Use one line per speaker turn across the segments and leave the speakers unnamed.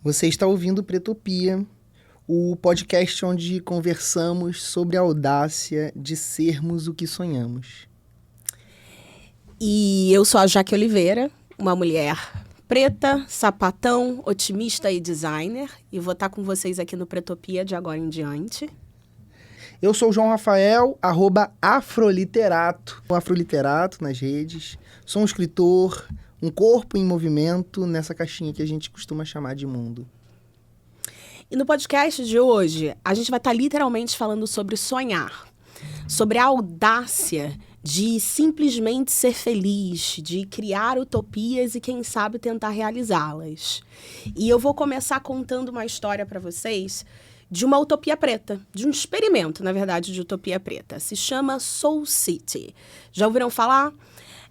Você está ouvindo Pretopia, o podcast onde conversamos sobre a audácia de sermos o que sonhamos.
E eu sou a Jaque Oliveira, uma mulher preta, sapatão, otimista e designer. E vou estar com vocês aqui no Pretopia de agora em diante.
Eu sou o João Rafael, @afroliterato, o afroliterato nas redes. Sou um escritor, um corpo em movimento nessa caixinha que a gente costuma chamar de mundo.
E no podcast de hoje, a gente vai estar literalmente falando sobre sonhar, sobre a audácia de simplesmente ser feliz, de criar utopias e, quem sabe, tentar realizá-las. E eu vou começar contando uma história para vocês de uma utopia preta, de um experimento, na verdade, de utopia preta. Se chama Soul City. Já ouviram falar?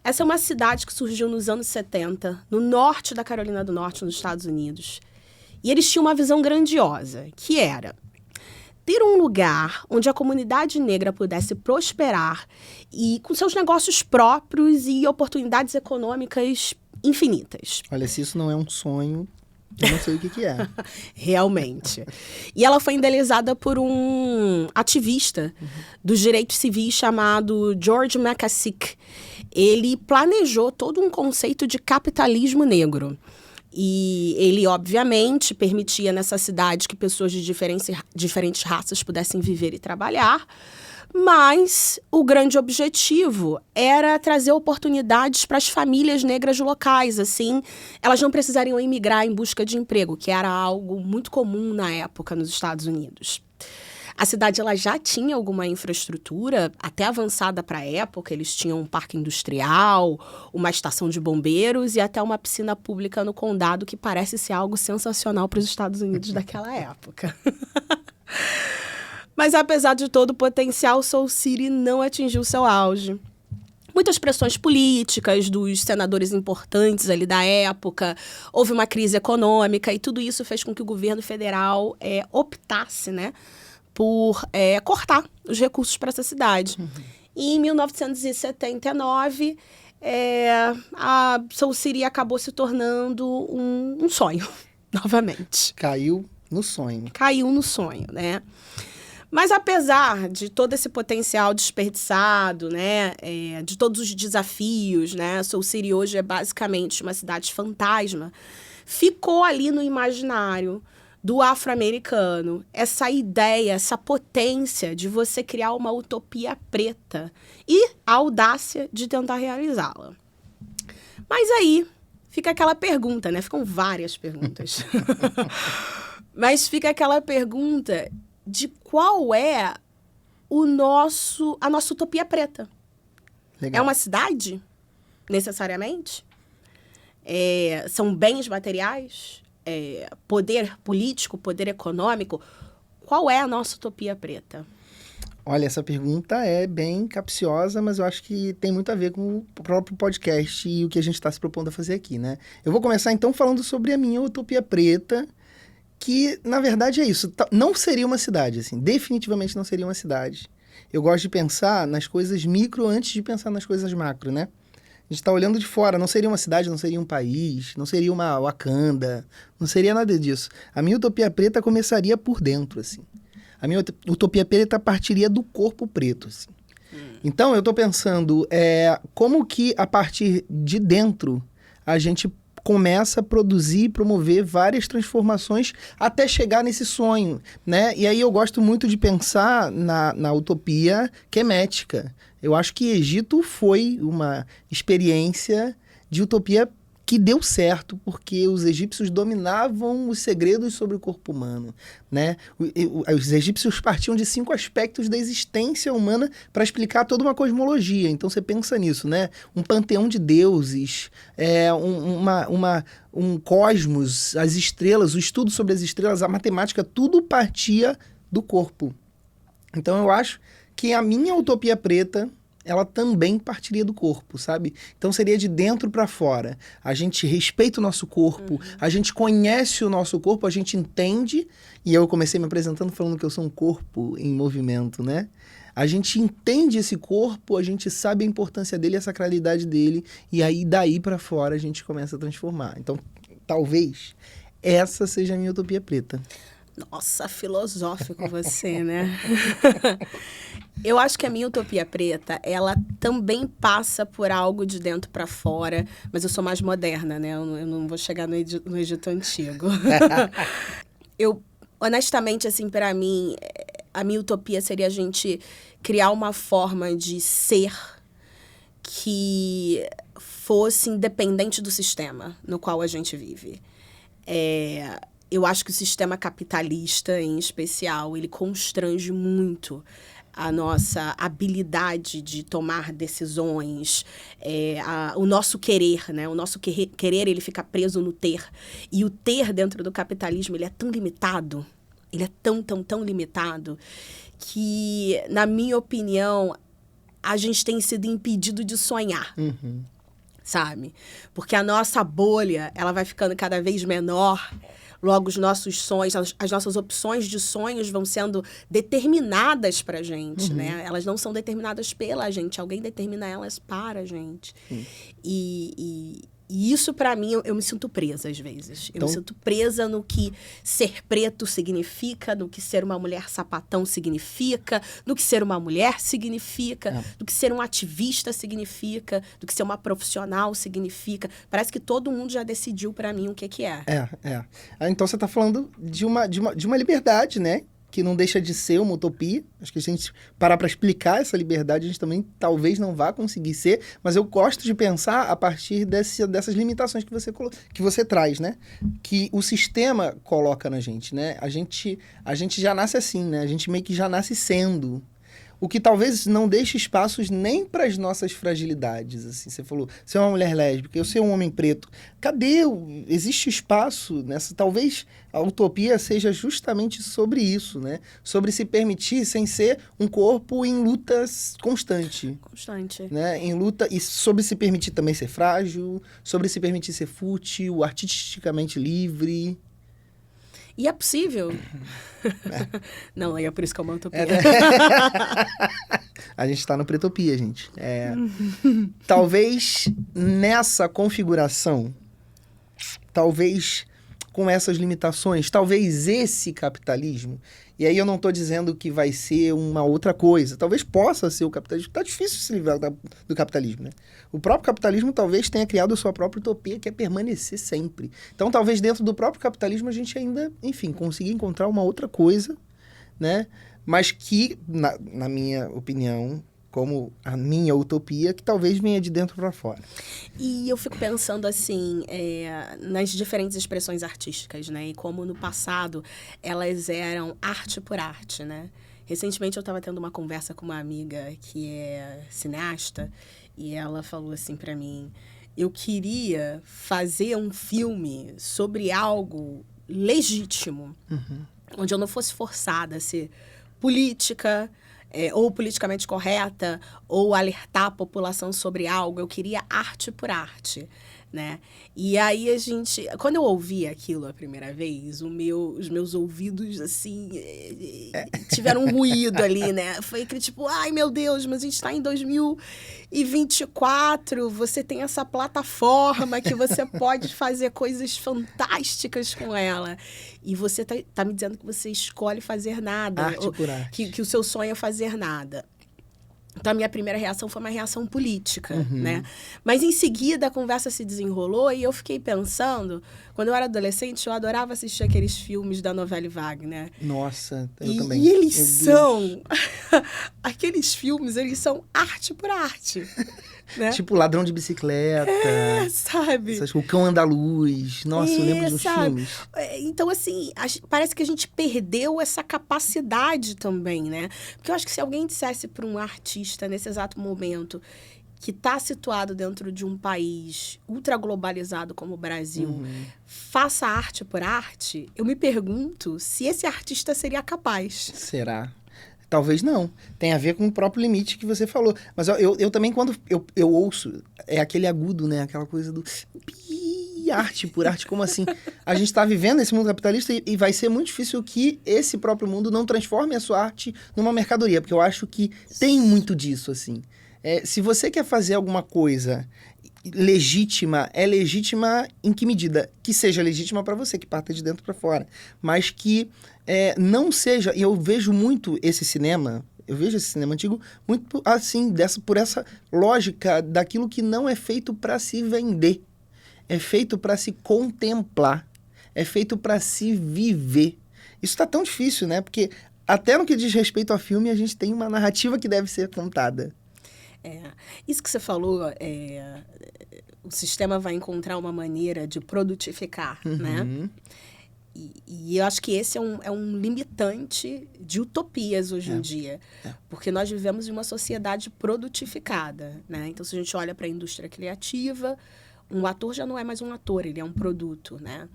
Essa é uma cidade que surgiu nos anos 70, no norte da Carolina do Norte, nos Estados Unidos. E eles tinham uma visão grandiosa, que era ter um lugar onde a comunidade negra pudesse prosperar e com seus negócios próprios e oportunidades econômicas infinitas.
Olha, se isso não é um sonho, eu não sei o que é.
Realmente. E ela foi idealizada por um ativista dos direitos civis chamado George McCaskill. Ele planejou todo um conceito de capitalismo negro. E ele, obviamente, permitia nessa cidade que pessoas de diferentes raças pudessem viver e trabalhar, mas o grande objetivo era trazer oportunidades para as famílias negras locais, assim, elas não precisariam emigrar em busca de emprego, que era algo muito comum na época nos Estados Unidos. A cidade ela já tinha alguma infraestrutura, até avançada para a época. Eles tinham um parque industrial, uma estação de bombeiros e até uma piscina pública no condado, que parece ser algo sensacional para os Estados Unidos daquela época. Mas apesar de todo o potencial, Soul City não atingiu seu auge. Muitas pressões políticas dos senadores importantes ali da época, houve uma crise econômica e tudo isso fez com que o governo federal optasse, né, por cortar os recursos para essa cidade. E em 1979, a Soul City acabou se tornando um sonho, novamente.
Caiu no sonho.
Caiu no sonho, né? Mas apesar de todo esse potencial desperdiçado, né, de todos os desafios, né, Soul City hoje é basicamente uma cidade fantasma, ficou ali no imaginário do afro-americano essa ideia, essa potência de você criar uma utopia preta e a audácia de tentar realizá-la. Mas aí fica aquela pergunta, né? Ficam várias perguntas. Mas fica aquela pergunta de qual é a nossa utopia preta.
Legal.
É uma cidade, necessariamente? São bens materiais? Poder político, poder econômico? Qual é a nossa utopia preta?
Olha, essa pergunta é bem capciosa, mas eu acho que tem muito a ver com o próprio podcast e o que a gente está se propondo a fazer aqui, né? Eu vou começar, então, falando sobre a minha utopia preta, que, na verdade, é isso. Não seria uma cidade, assim. Definitivamente não seria uma cidade. Eu gosto de pensar nas coisas micro antes de pensar nas coisas macro, né? A gente está olhando de fora, não seria uma cidade, não seria um país, não seria uma Wakanda, não seria nada disso. A minha utopia preta começaria por dentro, assim. A minha utopia preta partiria do corpo preto, assim. Então, eu estou pensando como que, a partir de dentro, a gente começa a produzir e promover várias transformações até chegar nesse sonho, né? E aí eu gosto muito de pensar na utopia quemética. Eu acho que Egito foi uma experiência de utopia que deu certo, porque os egípcios dominavam os segredos sobre o corpo humano, né? Os egípcios partiam de 5 aspectos da existência humana para explicar toda uma cosmologia. Então você pensa nisso, né? Um panteão de deuses, um cosmos, as estrelas, o estudo sobre as estrelas, a matemática, tudo partia do corpo. Então eu acho que a minha utopia preta, ela também partiria do corpo, sabe? Então seria de dentro para fora. A gente respeita o nosso corpo, a gente conhece o nosso corpo, a gente entende, e eu comecei me apresentando falando que eu sou um corpo em movimento, né? A gente entende esse corpo, a gente sabe a importância dele, a sacralidade dele, e aí daí para fora a gente começa a transformar. Então, talvez essa seja a minha utopia preta.
Nossa, filosófico você, né? Eu acho que a minha utopia preta, ela também passa por algo de dentro para fora, mas eu sou mais moderna, né? Eu não vou chegar no Egito Antigo. Eu, honestamente, assim, para mim, a minha utopia seria a gente criar uma forma de ser que fosse independente do sistema no qual a gente vive. Eu acho que o sistema capitalista, em especial, ele constrange muito a nossa habilidade de tomar decisões, o nosso querer, né? O nosso querer, ele fica preso no ter. E o ter dentro do capitalismo, ele é tão limitado, ele é tão limitado, que, na minha opinião, a gente tem sido impedido de sonhar.
Uhum.
Sabe? Porque a nossa bolha, ela vai ficando cada vez menor. Logo, os nossos sonhos, as nossas opções de sonhos vão sendo determinadas pra gente, né? Elas não são determinadas pela gente, alguém determina elas para a gente. E isso, pra mim, eu me sinto presa, às vezes. Eu me sinto presa no que ser preto significa, no que ser uma mulher sapatão significa, no que ser uma mulher significa, do que ser um ativista significa, do que ser uma profissional significa. Parece que todo mundo já decidiu pra mim o que é.
Então, você tá falando de uma liberdade, né? Que não deixa de ser uma utopia. Acho que a gente parar para explicar essa liberdade, a gente também talvez não vá conseguir ser, mas eu gosto de pensar a partir dessas limitações que você traz, né? Que o sistema coloca na gente, né? A gente já nasce assim, né? A gente meio que já nasce sendo. O que talvez não deixe espaços nem para as nossas fragilidades, assim. Você falou, você é uma mulher lésbica, eu sou um homem preto. Cadê? Existe espaço nessa... Talvez a utopia seja justamente sobre isso, né? Sobre se permitir sem ser um corpo em luta constante. Né? Em luta, e sobre se permitir também ser frágil, sobre se permitir ser fútil, artisticamente livre...
E é possível. Não, é por isso que é uma utopia.
A gente está no Pretopia, gente. Talvez nessa configuração, talvez com essas limitações, talvez esse capitalismo, e aí eu não estou dizendo que vai ser uma outra coisa, talvez possa ser o capitalismo. Está difícil se livrar do capitalismo, né? O próprio capitalismo talvez tenha criado a sua própria utopia, que é permanecer sempre. Então, talvez dentro do próprio capitalismo a gente ainda, enfim, consiga encontrar uma outra coisa, né? Mas que, na minha opinião, como a minha utopia, que talvez venha de dentro para fora.
E eu fico pensando, assim, nas diferentes expressões artísticas, né? E como no passado elas eram arte por arte, né? Recentemente eu estava tendo uma conversa com uma amiga que é cineasta e ela falou assim para mim, eu queria fazer um filme sobre algo legítimo, onde eu não fosse forçada a ser política, ou politicamente correta, ou alertar a população sobre algo. Eu queria arte por arte, né? E aí quando eu ouvi aquilo a primeira vez, os meus ouvidos, assim, tiveram um ruído ali, né? Foi aquele tipo, ai meu Deus, mas a gente tá em 2024, você tem essa plataforma que você pode fazer coisas fantásticas com ela. E você tá me dizendo que você escolhe fazer nada.
Arte por arte.
Que o seu sonho é fazer nada. Então, a minha primeira reação foi uma reação política, né? Mas, em seguida, a conversa se desenrolou e eu fiquei pensando... Quando eu era adolescente, eu adorava assistir aqueles filmes da Novelle Vague, né?
Nossa, eu também.
E eles são... Aqueles filmes, eles são arte por arte, né?
Tipo Ladrão de Bicicleta.
Sabe?
O Cão Andaluz. Nossa, eu lembro dos filmes.
Então, assim, parece que a gente perdeu essa capacidade também, né? Porque eu acho que se alguém dissesse para um artista, nesse exato momento, que está situado dentro de um país ultra globalizado como o Brasil, faça arte por arte, eu me pergunto se esse artista seria capaz.
Será? Talvez não. Tem a ver com o próprio limite que você falou. Mas eu também, quando eu ouço, é aquele agudo, né? Aquela coisa do... arte por arte, como assim? A gente está vivendo esse mundo capitalista e vai ser muito difícil que esse próprio mundo não transforme a sua arte numa mercadoria, porque eu acho que tem muito disso, assim. Se você quer fazer alguma coisa legítima, é legítima em que medida? Que seja legítima para você, que parta de dentro para fora. Mas que não seja... E eu vejo muito esse cinema... Eu vejo esse cinema antigo muito assim, por essa lógica daquilo que não é feito para se vender. É feito para se contemplar. É feito para se viver. Isso está tão difícil, né? Porque até no que diz respeito ao filme, a gente tem uma narrativa que deve ser contada.
Isso que você falou, o sistema vai encontrar uma maneira de produtificar, né? E eu acho que esse é um limitante de utopias hoje em dia. Porque nós vivemos em uma sociedade produtificada, né? Então, se a gente olha para a indústria criativa, um ator já não é mais um ator, ele é um produto, né?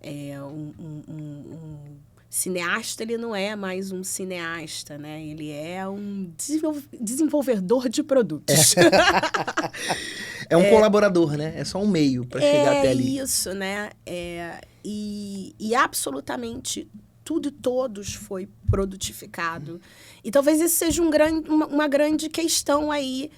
Um cineasta, ele não é mais um cineasta, né? Ele é um desenvolvedor de produtos.
É um colaborador, né? É só um meio para chegar até ali.
É isso, né? E absolutamente tudo e todos foi produtificado. E talvez isso seja uma grande questão aí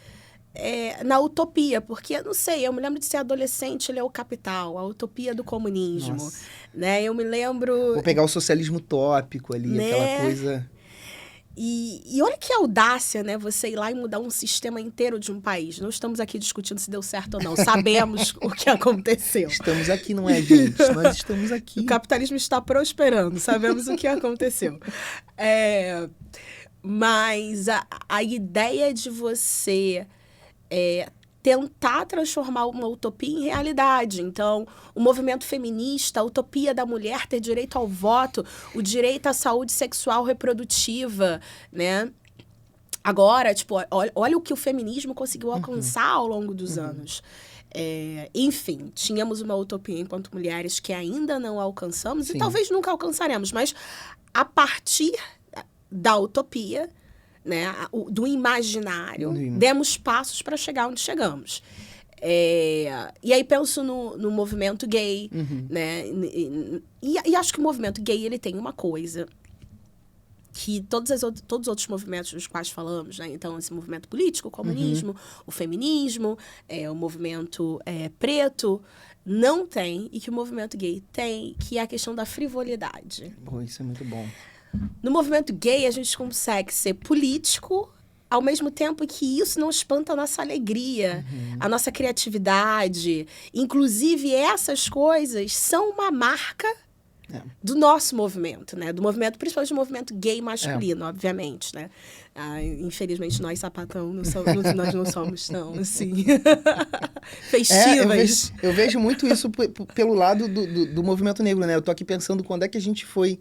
na utopia, porque, não sei, eu me lembro de ser adolescente, ler O Capital, a utopia do comunismo, né? Eu me lembro...
Vou pegar o socialismo utópico ali, né? Aquela coisa...
E olha que audácia, né? Você ir lá e mudar um sistema inteiro de um país. Não estamos aqui discutindo se deu certo ou não. Sabemos o que aconteceu.
Estamos aqui, não é, gente? Nós estamos aqui.
O capitalismo está prosperando. Sabemos o que aconteceu. Mas a ideia de você tentar transformar uma utopia em realidade. Então, o movimento feminista, a utopia da mulher ter direito ao voto, o direito à saúde sexual reprodutiva, né? Agora, tipo, olha o que o feminismo conseguiu alcançar ao longo dos anos. Enfim, tínhamos uma utopia enquanto mulheres que ainda não alcançamos e talvez nunca alcançaremos, mas a partir da utopia, né, do imaginário, demos passos para chegar onde chegamos. E aí penso no movimento gay, né? E acho que o movimento gay ele tem uma coisa que todos os outros movimentos dos quais falamos, né? Então, esse movimento político, o comunismo, o feminismo, o movimento preto, não tem, e que o movimento gay tem, que é a questão da frivolidade.
Pô, isso é muito bom.
No movimento gay, a gente consegue ser político, ao mesmo tempo que isso não espanta a nossa alegria, a nossa criatividade. Inclusive, essas coisas são uma marca do nosso movimento, né? Do movimento, principalmente do movimento gay masculino, obviamente, né? Infelizmente, nós, sapatão, nós não somos tão, assim, festivas.
Eu vejo muito isso pelo lado do movimento negro, né? Eu tô aqui pensando quando é que a gente foi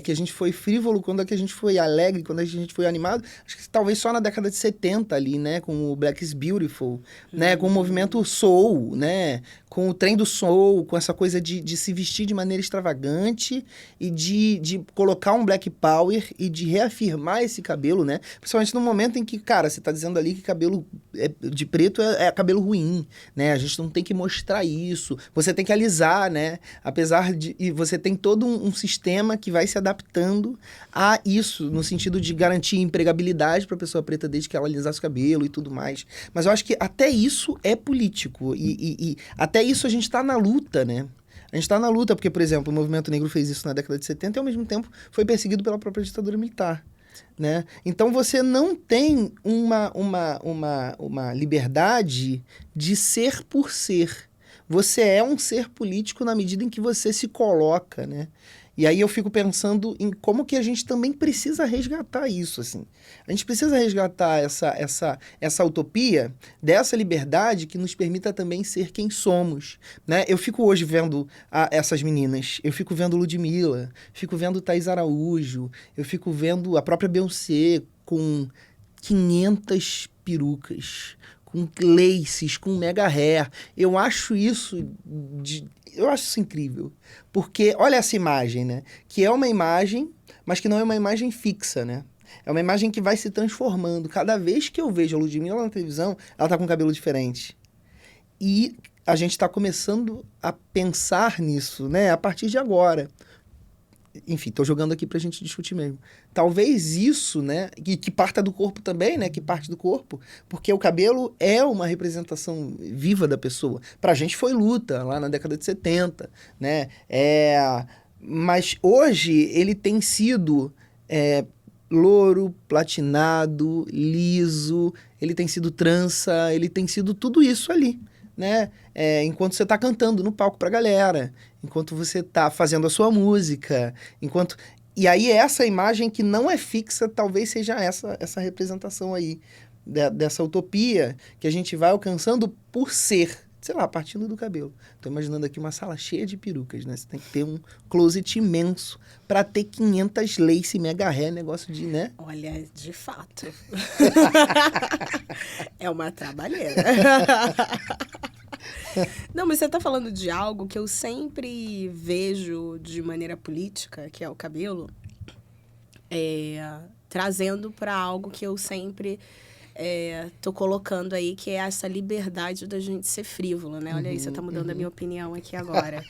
que a gente foi frívolo, quando é que a gente foi alegre, quando é que a gente foi animado. Acho que talvez só na década de 70 ali, né? Com o Black is Beautiful, né? Com o movimento soul, né? Com o trem do soul, com essa coisa de se vestir de maneira extravagante e de colocar um black power e de reafirmar esse cabelo, né? Principalmente no momento em que, cara, você tá dizendo ali que cabelo de preto é cabelo ruim, né? A gente não tem que mostrar isso. Você tem que alisar, né? E você tem todo um sistema que vai se adaptando a isso, no sentido de garantir empregabilidade para a pessoa preta desde que ela alisasse o cabelo e tudo mais. Mas eu acho que até isso é político e até isso a gente tá na luta, né? A gente tá na luta porque, por exemplo, o movimento negro fez isso na década de 70 e, ao mesmo tempo, foi perseguido pela própria ditadura militar, né? Então, você não tem uma liberdade de ser por ser. Você é um ser político na medida em que você se coloca, né? E aí eu fico pensando em como que a gente também precisa resgatar isso, assim. A gente precisa resgatar essa utopia dessa liberdade que nos permita também ser quem somos, né? Eu fico hoje vendo essas meninas, eu fico vendo Ludmilla, fico vendo Thaís Araújo, eu fico vendo a própria Beyoncé com 500 perucas, com laces, com mega hair. Eu acho isso incrível. Porque, olha essa imagem, né? Que é uma imagem, mas que não é uma imagem fixa, né? É uma imagem que vai se transformando. Cada vez que eu vejo a Ludmilla na televisão, ela tá com um cabelo diferente. E a gente tá começando a pensar nisso, né? A partir de agora. enfim, tô jogando aqui pra gente discutir mesmo. Talvez isso, né, que parta do corpo também, né, que parte do corpo, porque o cabelo é uma representação viva da pessoa. Pra gente foi luta, lá na década de 70, né, mas hoje ele tem sido louro, platinado, liso, ele tem sido trança, ele tem sido tudo isso ali, né, enquanto você tá cantando no palco pra galera, enquanto você tá fazendo a sua música, enquanto... E aí essa imagem que não é fixa, talvez seja essa representação aí, dessa utopia que a gente vai alcançando por ser, sei lá, partindo do cabelo. Tô imaginando aqui uma sala cheia de perucas, né? Você tem que ter um closet imenso para ter 500 lace mega hair, negócio de, né?
Olha, de fato. É uma trabalheira. Não, mas você tá falando de algo que eu sempre vejo de maneira política, que é o cabelo, trazendo para algo que eu sempre tô colocando aí, que é essa liberdade da gente ser frívolo, né? Olha aí, você tá mudando a minha opinião aqui agora.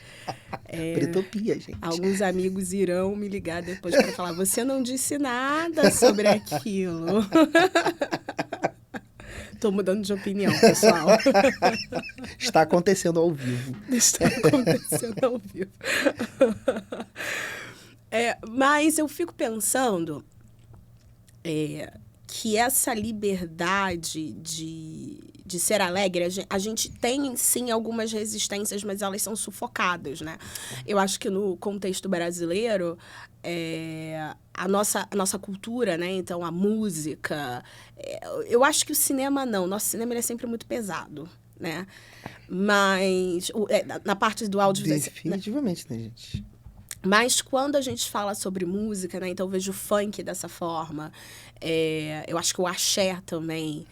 Pretopia, gente.
Alguns amigos irão me ligar depois para falar, você não disse nada sobre aquilo. Tô mudando de opinião, pessoal.
Está acontecendo ao vivo.
Está acontecendo ao vivo. Mas eu fico pensando que essa liberdade de ser alegre, a gente tem, sim, algumas resistências, mas elas são sufocadas, né? Eu acho que no contexto brasileiro, a nossa cultura, né? Então, a música... eu acho que o cinema não. Nosso cinema ele é sempre muito pesado, né? Mas na parte do áudio...
Definitivamente, né, gente?
Mas quando a gente fala sobre música, né? Então eu vejo o funk dessa forma. Eu acho que o axé também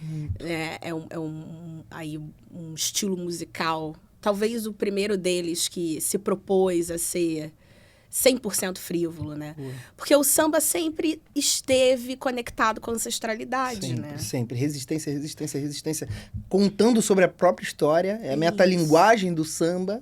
é um estilo musical. Talvez o primeiro deles que se propôs a ser 100% frívolo, né? Porque o samba sempre esteve conectado com a ancestralidade,
sempre,
né?
Sempre. Resistência, resistência, resistência. Contando sobre a própria história. É a metalinguagem do samba.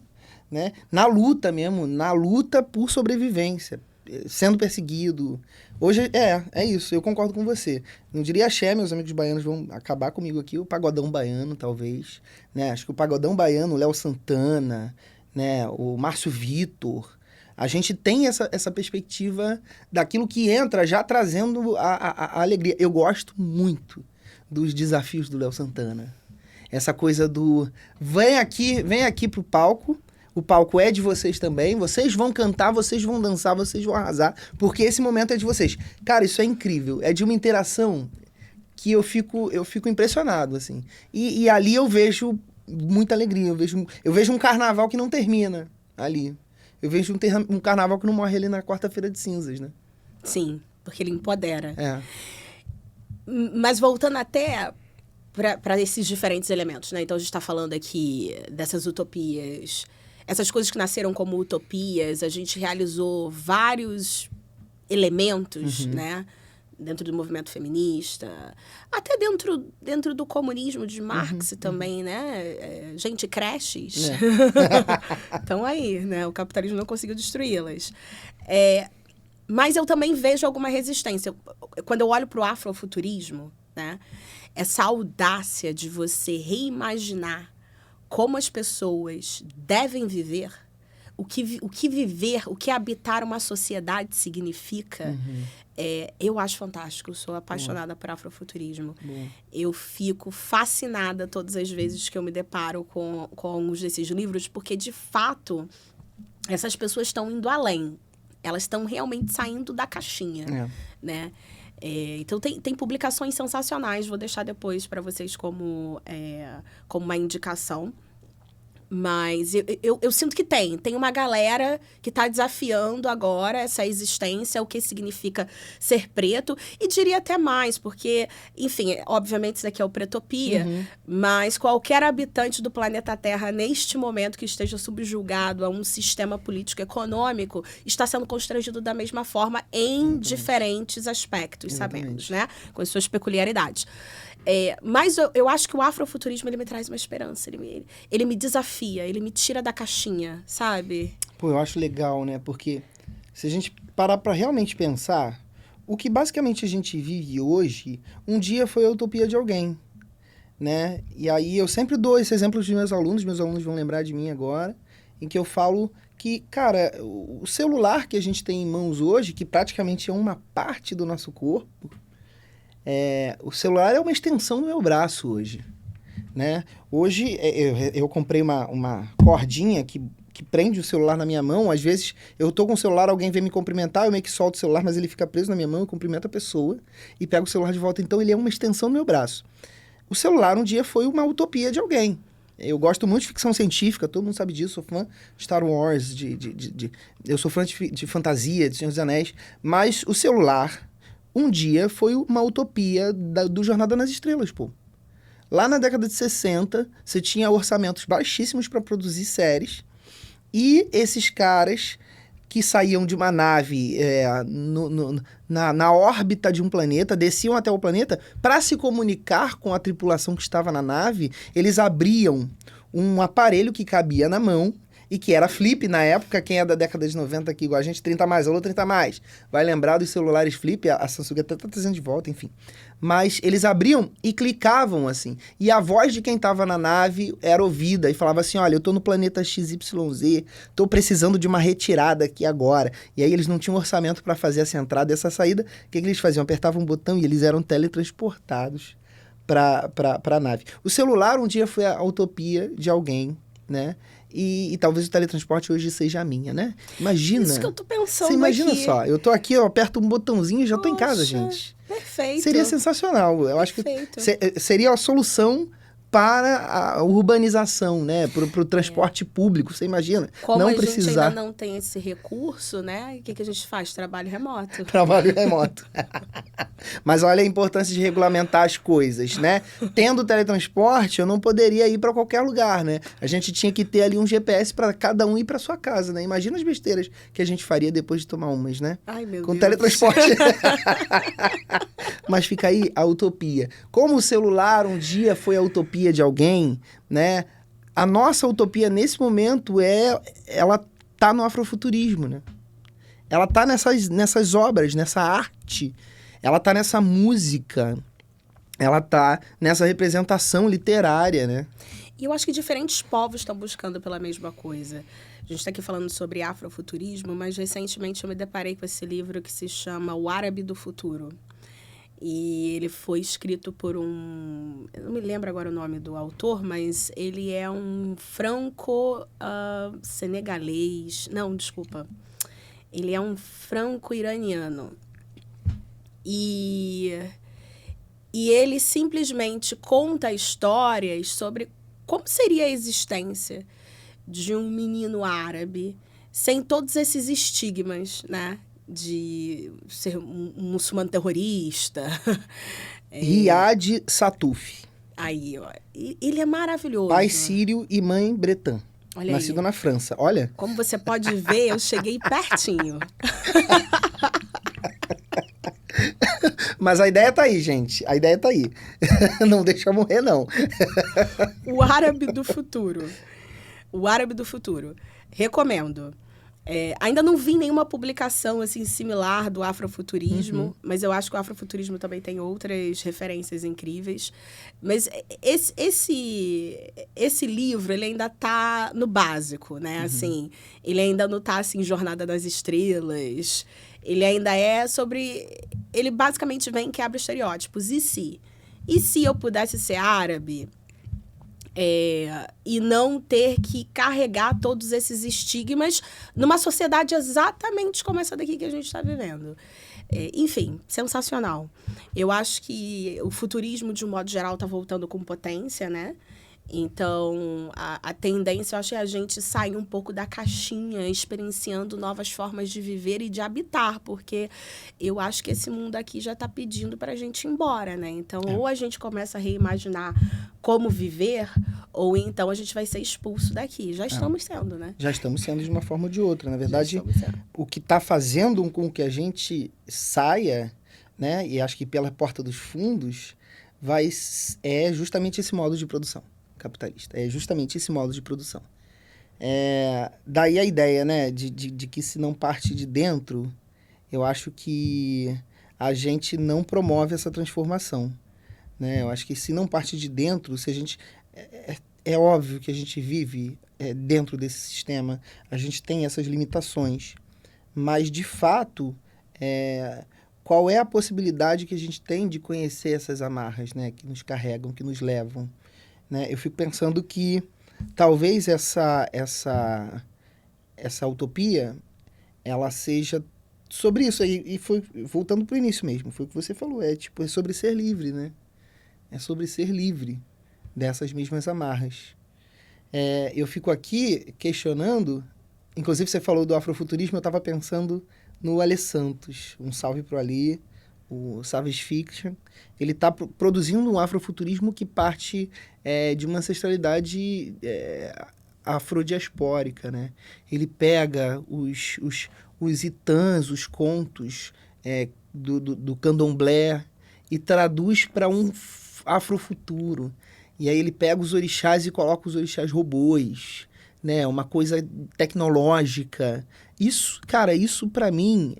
Né? Na luta mesmo, na luta por sobrevivência, sendo perseguido. Hoje é isso, eu concordo com você. Não diria axé, meus amigos baianos vão acabar comigo aqui, o pagodão baiano, talvez. Né? Acho que o pagodão baiano, o Léo Santana, né? O Márcio Vitor, a gente tem essa perspectiva daquilo que entra já trazendo a alegria. Eu gosto muito dos desafios do Léo Santana. Essa coisa do vem aqui pro palco. O palco é de vocês também, vocês vão cantar, vocês vão dançar, vocês vão arrasar, porque esse momento é de vocês. Cara, isso é incrível, é de uma interação que eu fico impressionado, assim. E ali eu vejo muita alegria, eu vejo um carnaval que não termina ali. Eu vejo um carnaval que não morre ali na quarta-feira de cinzas, né?
Sim, porque ele empodera. Mas voltando até para esses diferentes elementos, né? Então a gente está falando aqui dessas utopias... Essas coisas que nasceram como utopias, a gente realizou vários elementos, né? Dentro do movimento feminista, até dentro do comunismo de Marx também, né? Gente, creches. Estão aí, né? O capitalismo não conseguiu destruí-las. Mas eu também vejo alguma resistência. Quando eu olho para o afrofuturismo, né? Essa audácia de você reimaginar como as pessoas devem viver, o que viver, o que habitar uma sociedade significa, eu acho fantástico. Eu sou apaixonada por afrofuturismo. Eu fico fascinada todas as vezes que eu me deparo com alguns desses livros, porque, de fato, essas pessoas estão indo além. Elas estão realmente saindo da caixinha, né? Então, tem publicações sensacionais. Vou deixar depois para vocês como uma indicação. Mas eu sinto que tem uma galera que está desafiando agora essa existência, o que significa ser preto. E diria até mais, porque, enfim, obviamente isso daqui é o Pretopia, mas qualquer habitante do planeta Terra, neste momento, que esteja subjugado a um sistema político-econômico, está sendo constrangido da mesma forma em diferentes aspectos, sabemos, né? Com as suas peculiaridades. Mas eu acho que o afrofuturismo, ele me traz uma esperança, ele me desafia, ele me tira da caixinha, sabe?
Pô, eu acho legal, né? Porque Se a gente parar para realmente pensar, o que basicamente a gente vive hoje, um dia foi a utopia de alguém, né? E aí eu sempre dou esse exemplo dos meus alunos vão lembrar de mim agora, em que eu falo que, cara, o celular que a gente tem em mãos hoje, que praticamente é uma parte do nosso corpo, o celular é uma extensão do meu braço hoje, né? Hoje eu comprei uma cordinha que prende o celular na minha mão. Às vezes eu tô com o celular, alguém vem me cumprimentar, eu meio que solto o celular, mas ele fica preso na minha mão, eu cumprimento a pessoa e pego o celular de volta. Então ele é uma extensão do meu braço. O celular um dia foi uma utopia de alguém. Eu gosto muito de ficção científica, todo mundo sabe disso, sou fã de Star Wars, eu sou fã de fantasia, de Senhor dos Anéis, mas o celular um dia foi uma utopia do Jornada nas Estrelas, pô. Lá na década de 60, você tinha orçamentos baixíssimos para produzir séries, e esses caras que saíam de uma nave na órbita de um planeta, desciam até o planeta, para se comunicar com a tripulação que estava na nave, eles abriam um aparelho que cabia na mão, e que era flip na época. Quem é da década de 90 aqui igual a gente, 30 mais, alô 30 mais, vai lembrar dos celulares flip, a Samsung até tá trazendo de volta, enfim. Mas eles abriam e clicavam assim, e a voz de quem estava na nave era ouvida e falava assim: olha, eu tô no planeta XYZ, tô precisando de uma retirada aqui agora. E aí eles não tinham orçamento para fazer essa entrada e essa saída. O que eles faziam? Apertavam um botão e eles eram teletransportados para a nave. O celular um dia foi a utopia de alguém, né? E talvez o teletransporte hoje seja a minha, né? Imagina.
Isso que eu tô pensando.
Você imagina
aqui.
Só, eu tô aqui, eu aperto um botãozinho e já tô em casa, gente.
Perfeito.
Seria sensacional. Eu acho que seria a solução para a urbanização, né? Pro transporte público, você imagina?
Como
não
a
precisar...
gente ainda não tem esse recurso, né? O que a gente faz? Trabalho remoto.
Trabalho remoto. Mas olha a importância de regulamentar as coisas, né? Tendo teletransporte, eu não poderia ir para qualquer lugar, né? A gente tinha que ter ali um GPS para cada um ir para sua casa, né? Imagina as besteiras que a gente faria depois de tomar umas, né?
Ai, meu
Com
Deus.
teletransporte. Mas fica aí a utopia. Como o celular um dia foi a utopia de alguém, né? A nossa utopia nesse momento ela tá no afrofuturismo, né? Ela tá nessas obras, nessa arte, ela tá nessa música, ela tá nessa representação literária, né?
E eu acho que diferentes povos estão buscando pela mesma coisa. A gente está aqui falando sobre afrofuturismo, mas recentemente eu me deparei com esse livro que se chama O Árabe do Futuro. E ele foi escrito por um... Eu não me lembro agora o nome do autor, mas ele é um franco-senegalês... Não, desculpa. Ele é um franco-iraniano. E ele simplesmente conta histórias sobre como seria a existência de um menino árabe sem todos esses estigmas, né? De ser um muçulmano terrorista.
Riad Satuf.
Aí, ó. Ele é maravilhoso.
Pai sírio e mãe bretã.
Olha
nascido
aí.
Na França. Olha.
Como você pode ver, eu cheguei pertinho.
Mas a ideia tá aí, gente. A ideia tá aí. Não deixa morrer, não.
O Árabe do Futuro. O Árabe do Futuro. Recomendo. Ainda não vi nenhuma publicação assim similar do afrofuturismo, mas eu acho que o afrofuturismo também tem outras referências incríveis. Mas esse livro, ele ainda tá no básico, né? Assim, ele ainda não tá assim, Jornada das Estrelas. Ele ainda é sobre... Ele basicamente vem quebra estereótipos. E se eu pudesse ser árabe... e não ter que carregar todos esses estigmas numa sociedade exatamente como essa daqui que a gente está vivendo. Enfim, sensacional. Eu acho que o futurismo, de um modo geral, está voltando com potência, né? Então, a tendência, eu acho, é a gente sair um pouco da caixinha, experienciando novas formas de viver e de habitar, porque eu acho que esse mundo aqui já está pedindo para a gente ir embora, né? Então, ou a gente começa a reimaginar como viver, ou então a gente vai ser expulso daqui. Já estamos sendo, né?
Já estamos sendo de uma forma ou de outra. Na verdade, o que está fazendo com que a gente saia, né? E acho que pela porta dos fundos, é justamente esse modo de produção capitalista. É justamente esse modo de produção. Daí a ideia, né, de que se não parte de dentro, eu acho que a gente não promove essa transformação, né? Eu acho que se não parte de dentro, se a gente... É óbvio que a gente vive dentro desse sistema, a gente tem essas limitações, mas, de fato, qual é a possibilidade que a gente tem de conhecer essas amarras, né, que nos carregam, que nos levam, né? Eu fico pensando que talvez essa utopia, ela seja sobre isso aí, e foi voltando para o início mesmo, foi o que você falou, é sobre ser livre, né? É sobre ser livre dessas mesmas amarras. Eu fico aqui questionando, inclusive você falou do afrofuturismo, eu estava pensando no Alê Santos, um salve pro Alê, o Savage Fiction. Ele está produzindo um afrofuturismo que parte de uma ancestralidade afrodiaspórica, né? Ele pega os itãs, os contos do candomblé e traduz para um afrofuturo. E aí ele pega os orixás e coloca os orixás robôs, né? Uma coisa tecnológica. Isso, cara, isso para mim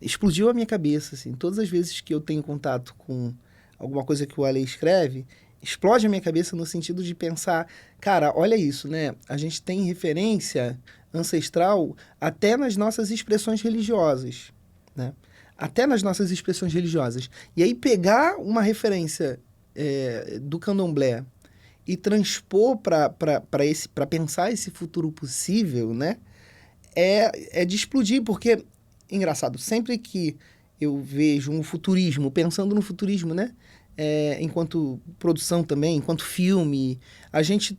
explodiu a minha cabeça, assim. Todas as vezes que eu tenho contato com alguma coisa que o Ale escreve, explode a minha cabeça no sentido de pensar, cara, olha isso, né? A gente tem referência ancestral até nas nossas expressões religiosas, né? Até nas nossas expressões religiosas. E aí pegar uma referência do candomblé e transpor para pensar esse futuro possível, né? É de explodir, porque, engraçado, sempre que eu vejo um futurismo, pensando no futurismo, né? Enquanto produção também, enquanto filme, a gente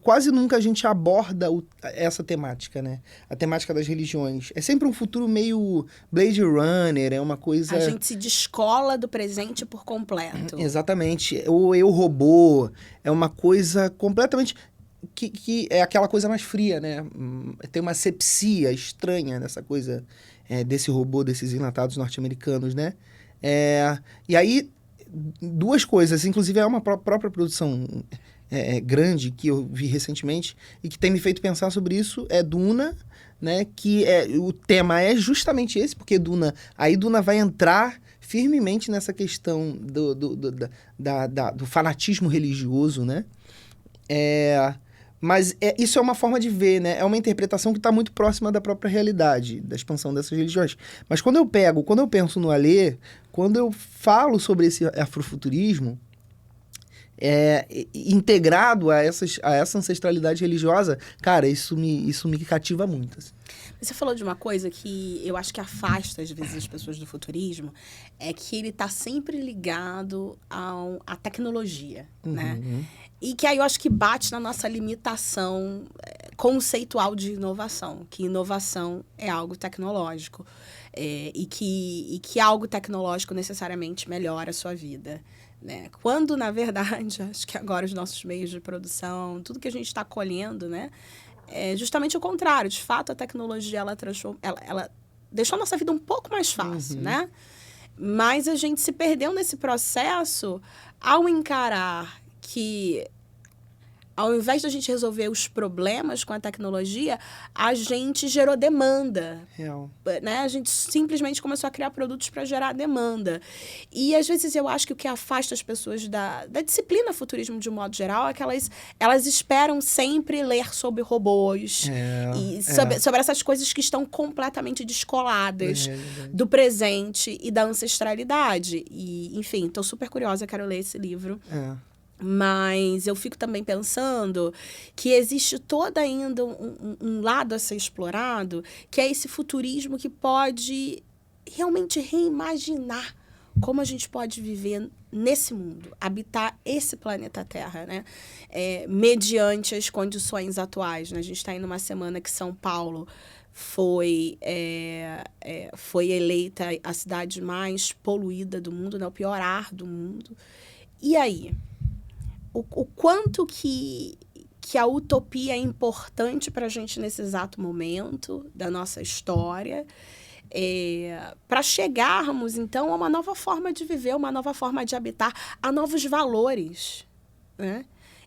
quase nunca a gente aborda essa temática, né? A temática das religiões. É sempre um futuro meio Blade Runner, é uma coisa...
A gente se descola do presente por completo.
Exatamente. O eu robô é uma coisa completamente... Que é aquela coisa mais fria, né? Tem uma asepsia estranha nessa coisa desse robô, desses enlatados norte-americanos, né? E aí, duas coisas. Inclusive, é uma própria produção grande que eu vi recentemente e que tem me feito pensar sobre isso. É Duna, né? Que o tema é justamente esse, porque Duna vai entrar firmemente nessa questão do fanatismo religioso, né? Mas isso é uma forma de ver, né? É uma interpretação que está muito próxima da própria realidade, da expansão dessas religiões. Mas quando eu penso no Alê, quando eu falo sobre esse afrofuturismo, integrado a essa ancestralidade religiosa, cara, isso me cativa muito. Assim.
Você falou de uma coisa que eu acho que afasta, às vezes, as pessoas do futurismo, é que ele está sempre ligado à tecnologia, né? E que aí eu acho que bate na nossa limitação conceitual de inovação, que inovação é algo tecnológico, e que algo tecnológico necessariamente melhora a sua vida. Né? Quando, na verdade, acho que agora os nossos meios de produção, tudo que a gente está colhendo, né, é justamente o contrário. De fato, a tecnologia ela deixou a nossa vida um pouco mais fácil, né? Mas a gente se perdeu nesse processo ao encarar que, ao invés de a gente resolver os problemas com a tecnologia, a gente gerou demanda.
Real.
Né? A gente simplesmente começou a criar produtos para gerar demanda. E, às vezes, eu acho que o que afasta as pessoas da disciplina futurismo, de um modo geral, é que elas esperam sempre ler sobre robôs e sobre essas coisas que estão completamente descoladas do presente e da ancestralidade. E, enfim, estou super curiosa, quero ler esse livro. Mas eu fico também pensando que existe todo ainda um lado a ser explorado, que é esse futurismo que pode realmente reimaginar como a gente pode viver nesse mundo, habitar esse planeta Terra, né? Mediante as condições atuais. Né? A gente está aí numa semana que São Paulo foi eleita a cidade mais poluída do mundo, né? O pior ar do mundo. E aí? O quanto que a utopia é importante para a gente nesse exato momento da nossa história, para chegarmos, então, a uma nova forma de viver, uma nova forma de habitar, a novos valores, né?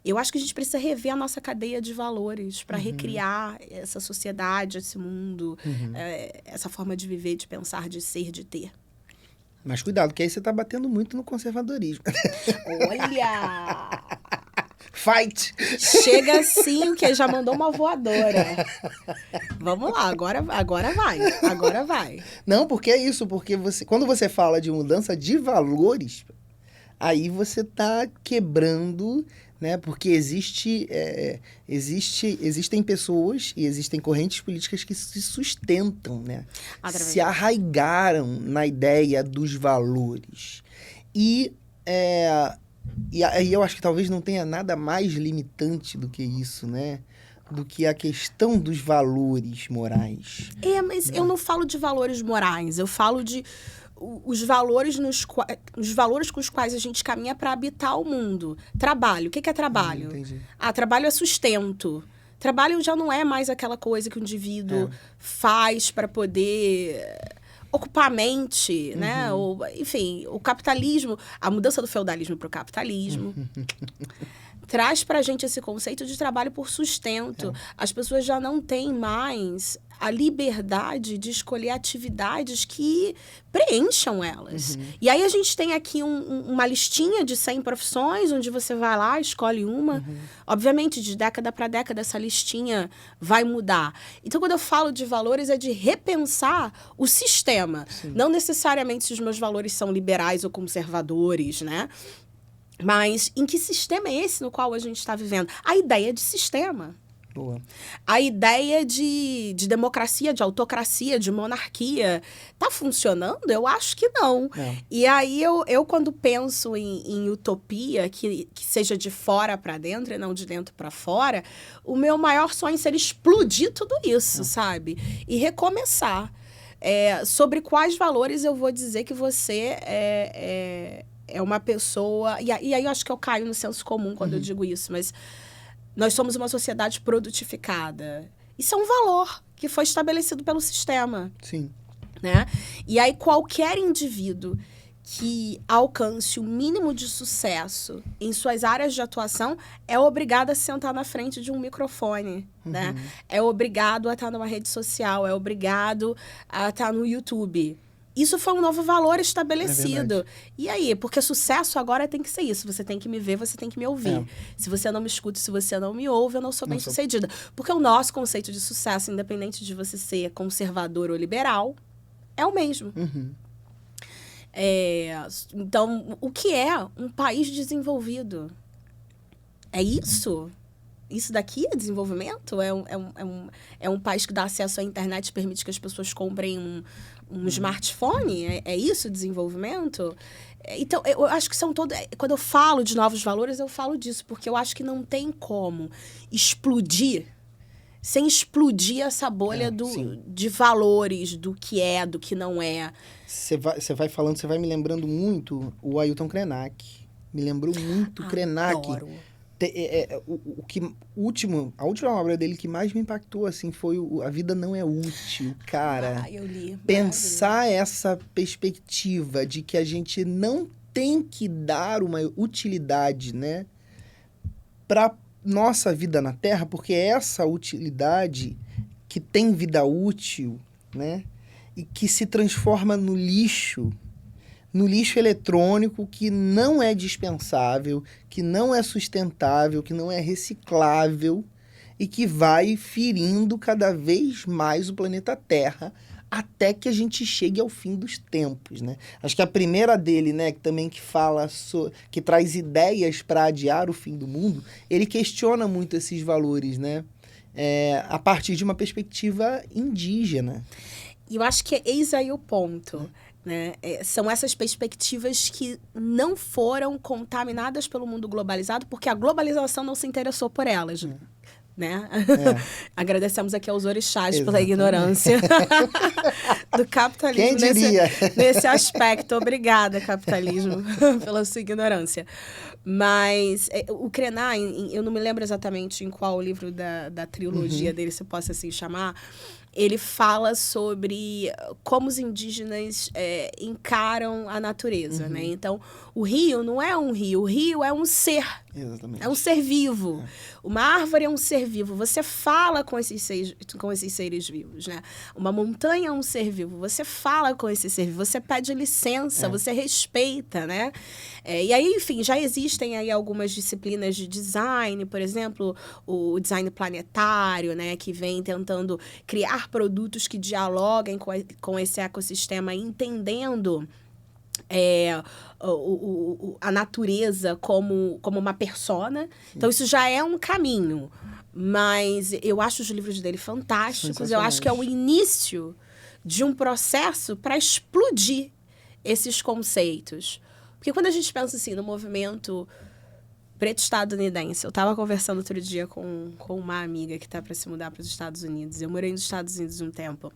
Eu acho que a gente precisa rever a nossa cadeia de valores para recriar essa sociedade, esse mundo, essa forma de viver, de pensar, de ser, de ter.
Mas cuidado, que aí você tá batendo muito no conservadorismo.
Olha!
Fight!
Chega assim, que já mandou uma voadora. Vamos lá, agora vai.
Não, porque é isso, porque quando você fala de mudança de valores, aí você tá quebrando, né? Porque existem pessoas e existem correntes políticas que se sustentam, né? Se arraigaram na ideia dos valores. E aí eu acho que talvez não tenha nada mais limitante do que isso, né? Do que a questão dos valores morais.
Mas eu não falo de valores morais, eu falo de os valores com os quais a gente caminha para habitar o mundo. Trabalho. O que é trabalho?
Entendi.
Trabalho é sustento. Trabalho já não é mais aquela coisa que o indivíduo faz para poder ocupar a mente, né? Ou, enfim, o capitalismo, a mudança do feudalismo para o capitalismo traz para a gente esse conceito de trabalho por sustento. As pessoas já não têm mais a liberdade de escolher atividades que preencham elas. E aí a gente tem aqui uma listinha de 100 profissões, onde você vai lá, escolhe uma. Obviamente, de década para década, essa listinha vai mudar. Então, quando eu falo de valores, é de repensar o sistema.
Sim.
Não necessariamente se os meus valores são liberais ou conservadores, né? Mas em que sistema é esse no qual a gente está vivendo? A ideia de sistema.
Boa.
A ideia de democracia, de autocracia, de monarquia, tá funcionando? Eu acho que não. E aí, eu quando penso em utopia, que seja de fora para dentro e não de dentro para fora, o meu maior sonho seria explodir tudo isso, sabe? E recomeçar. Sobre quais valores eu vou dizer que você é uma pessoa... E aí eu acho que eu caio no senso comum quando eu digo isso, mas nós somos uma sociedade produtificada. Isso é um valor que foi estabelecido pelo sistema.
Sim.
Né? E aí qualquer indivíduo que alcance o mínimo de sucesso em suas áreas de atuação é obrigado a sentar na frente de um microfone, né? É obrigado a estar numa rede social, é obrigado a estar no YouTube. Isso foi um novo valor estabelecido. E aí? Porque sucesso agora tem que ser isso. Você tem que me ver, você tem que me ouvir. Se você não me escuta, se você não me ouve, eu não sou bem-sucedida. Porque o nosso conceito de sucesso, independente de você ser conservador ou liberal, é o mesmo. Então, o que é um país desenvolvido? É isso? Isso daqui é desenvolvimento? É um país que dá acesso à internet, permite que as pessoas comprem um smartphone? É isso desenvolvimento? Então, eu acho que são todos... Quando eu falo de novos valores, eu falo disso, porque eu acho que não tem como explodir sem explodir essa bolha de valores, do que é, do que não é.
Você vai falando, você vai me lembrando muito o Ailton Krenak. Me lembrou muito Krenak.
Adoro.
A última obra dele que mais me impactou assim foi A Vida Não É Útil, cara.
Eu li.
Pensar essa perspectiva de que a gente não tem que dar uma utilidade, né, para nossa vida na Terra, porque é essa utilidade que tem vida útil, né, e que se transforma no lixo eletrônico que não é dispensável, que não é sustentável, que não é reciclável e que vai ferindo cada vez mais o planeta Terra até que a gente chegue ao fim dos tempos, né? Acho que a primeira dele, né, que fala que traz ideias para adiar o fim do mundo, ele questiona muito esses valores, né? A partir de uma perspectiva indígena.
E eu acho que eis aí o ponto. Né? São essas perspectivas que não foram contaminadas pelo mundo globalizado, porque a globalização não se interessou por elas. Né? Agradecemos aqui aos orixás pela ignorância do capitalismo.
Quem diria?
Nesse aspecto. Obrigada, capitalismo, pela sua ignorância. Mas o Krenak, eu não me lembro exatamente em qual livro da trilogia dele, se possa assim chamar, ele fala sobre como os indígenas encaram a natureza, né? Então, o rio não é um rio, o rio é um ser
Exatamente.
É um ser vivo. Uma árvore é um ser vivo. Você fala com esses seres vivos, né? Uma montanha é um ser vivo. Você fala com esse ser vivo. Você pede licença, você respeita, né? E aí, enfim, já existem aí algumas disciplinas de design, por exemplo, o design planetário, né? Que vem tentando criar produtos que dialoguem com esse ecossistema, entendendo a natureza como uma persona. Então, isso já é um caminho. Mas eu acho os livros dele fantásticos. Eu acho que é o início de um processo para explodir esses conceitos. Porque quando a gente pensa assim, no movimento preto estadunidense, eu estava conversando outro dia com uma amiga que está para se mudar para os Estados Unidos. Eu morei nos Estados Unidos um tempo.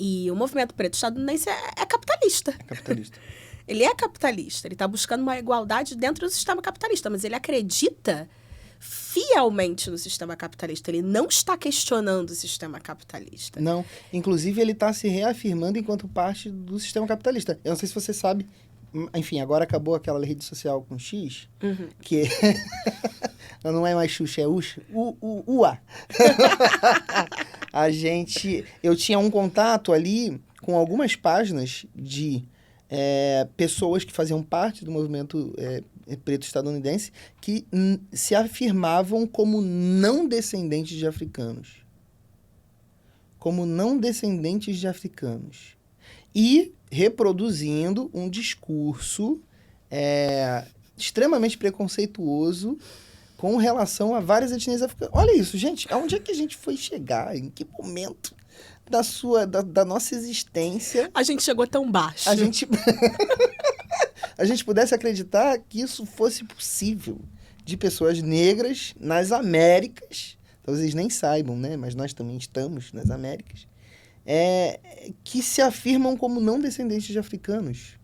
E o movimento preto estadunidense é capitalista.
É capitalista.
Ele é capitalista. Ele está buscando uma igualdade dentro do sistema capitalista. Mas ele acredita fielmente no sistema capitalista. Ele não está questionando o sistema capitalista.
Não. Inclusive, ele está se reafirmando enquanto parte do sistema capitalista. Eu não sei se você sabe... Enfim, agora acabou aquela rede social com X, que não é mais Xuxa, é UA. Eu tinha um contato ali com algumas páginas de pessoas que faziam parte do movimento preto estadunidense que se afirmavam como não descendentes de africanos. Como não descendentes de africanos. E reproduzindo um discurso extremamente preconceituoso com relação a várias etnias africanas. Olha isso, gente. Aonde é que a gente foi chegar? Em que momento da nossa existência...
A gente chegou tão baixo.
A gente pudesse acreditar que isso fosse possível. De pessoas negras nas Américas. Talvez eles nem saibam, né? Mas nós também estamos nas Américas. Que se afirmam como não descendentes de africanos.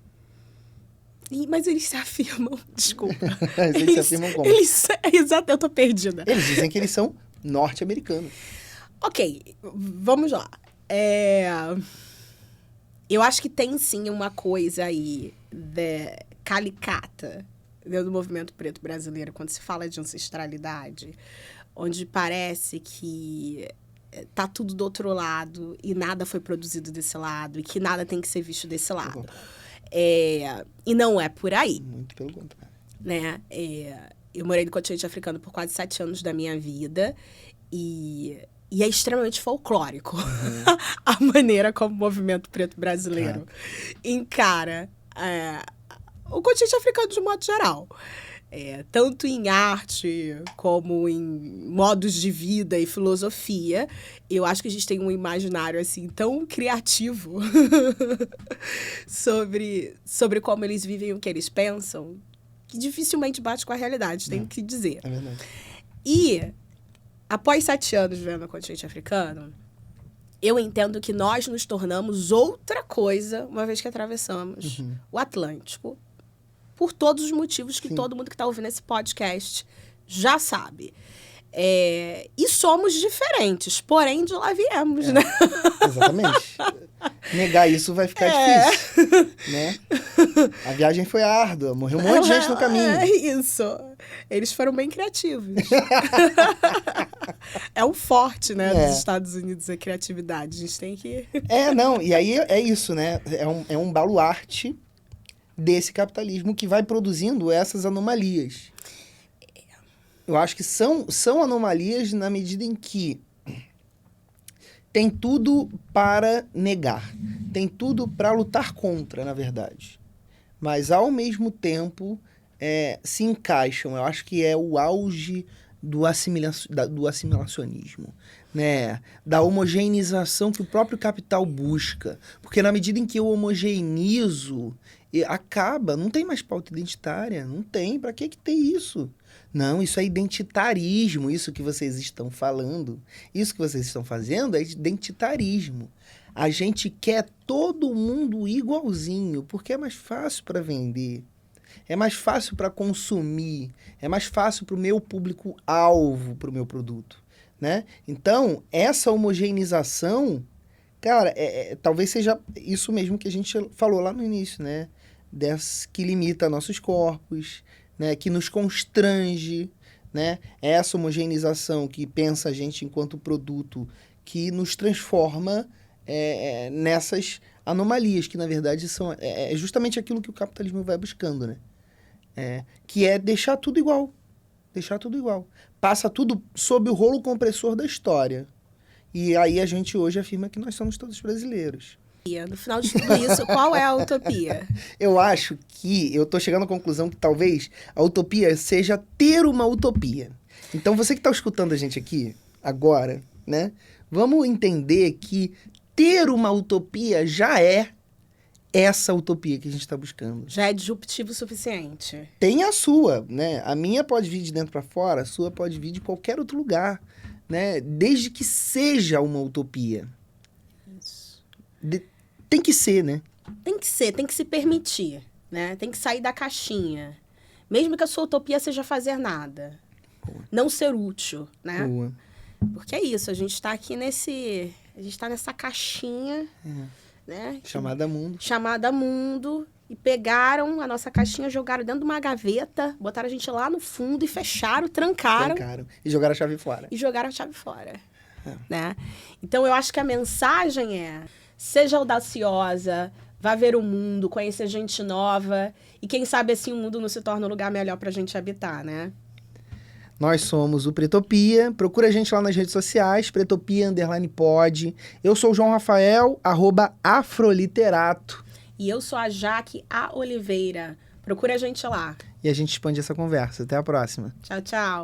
Mas eles se afirmam... Desculpa.
Eles se afirmam como?
Exato, eu tô perdida.
Eles dizem que eles são norte-americanos.
Ok, vamos lá. Eu acho que tem, sim, uma coisa aí calicata dentro do movimento preto brasileiro, quando se fala de ancestralidade, onde parece que... tá tudo do outro lado e nada foi produzido desse lado e que nada tem que ser visto desse lado. E não é por aí.
Muito pelo contrário.
Né? Eu morei no continente africano por quase 7 anos da minha vida e é extremamente folclórico a maneira como o movimento preto brasileiro encara o continente africano de modo geral. Tanto em arte como em modos de vida e filosofia, eu acho que a gente tem um imaginário assim tão criativo sobre como eles vivem e o que eles pensam, que dificilmente bate com a realidade, tenho que dizer.
É verdade.
E, após 7 anos vivendo no continente africano, eu entendo que nós nos tornamos outra coisa uma vez que atravessamos o Atlântico, por todos os motivos que todo mundo que está ouvindo esse podcast já sabe. E somos diferentes, porém de lá viemos, né?
Exatamente. Negar isso vai ficar difícil, né? A viagem foi árdua, morreu um monte de gente no caminho.
É isso. Eles foram bem criativos. É um forte, né, dos Estados Unidos, a criatividade. A gente tem que...
Não, e aí é isso, né? É um baluarte desse capitalismo que vai produzindo essas anomalias. Eu acho que são anomalias na medida em que tem tudo para negar, tem tudo para lutar contra, na verdade. Mas, ao mesmo tempo, se encaixam. Eu acho que é o auge do assimilacionismo, né? Da homogeneização que o próprio capital busca. Porque na medida em que eu homogeneizo, não tem mais pauta identitária, não tem. Para que tem isso? Não, isso é identitarismo, isso que vocês estão falando. Isso que vocês estão fazendo é identitarismo. A gente quer todo mundo igualzinho, porque é mais fácil para vender. É mais fácil para consumir. É mais fácil para o meu público-alvo, para o meu produto, né? Então, essa homogeneização, cara, talvez seja isso mesmo que a gente falou lá no início, né? Que limita nossos corpos, né, que nos constrange, né? Essa homogeneização que pensa a gente enquanto produto, que nos transforma nessas anomalias, que na verdade são justamente aquilo que o capitalismo vai buscando, né? Que é deixar tudo igual. Deixar tudo igual. Passa tudo sob o rolo compressor da história. E aí a gente hoje afirma que nós somos todos brasileiros.
No final de tudo isso, qual é a utopia?
Eu acho que eu tô chegando à conclusão que talvez a utopia seja ter uma utopia. Então você que tá escutando a gente aqui agora, né? Vamos entender que ter uma utopia já é essa utopia que a gente está buscando.
Já é disruptivo o suficiente.
Tem a sua, né? A minha pode vir de dentro para fora, a sua pode vir de qualquer outro lugar, né? Desde que seja uma utopia.
Isso.
Tem que ser, né?
Tem que ser, tem que se permitir, né? Tem que sair da caixinha. Mesmo que a sua utopia seja fazer nada.
Boa.
Não ser útil, né?
Boa.
Porque é isso, a gente está aqui a gente tá nessa caixinha, né?
Chamada mundo.
Chamada mundo. E pegaram a nossa caixinha, jogaram dentro de uma gaveta, botaram a gente lá no fundo e fecharam, trancaram.
E jogaram a chave fora.
E jogaram a chave fora. Né? Então, eu acho que a mensagem seja audaciosa, vá ver o mundo, conhecer gente nova. E quem sabe assim o mundo não se torna um lugar melhor pra gente habitar, né?
Nós somos o Pretopia. Procura a gente lá nas redes sociais, Pretopia_pod. Eu sou o João Rafael, @afroliterato.
E eu sou a Jaque A. Oliveira. Procura a gente lá.
E a gente expande essa conversa. Até a próxima.
Tchau, tchau.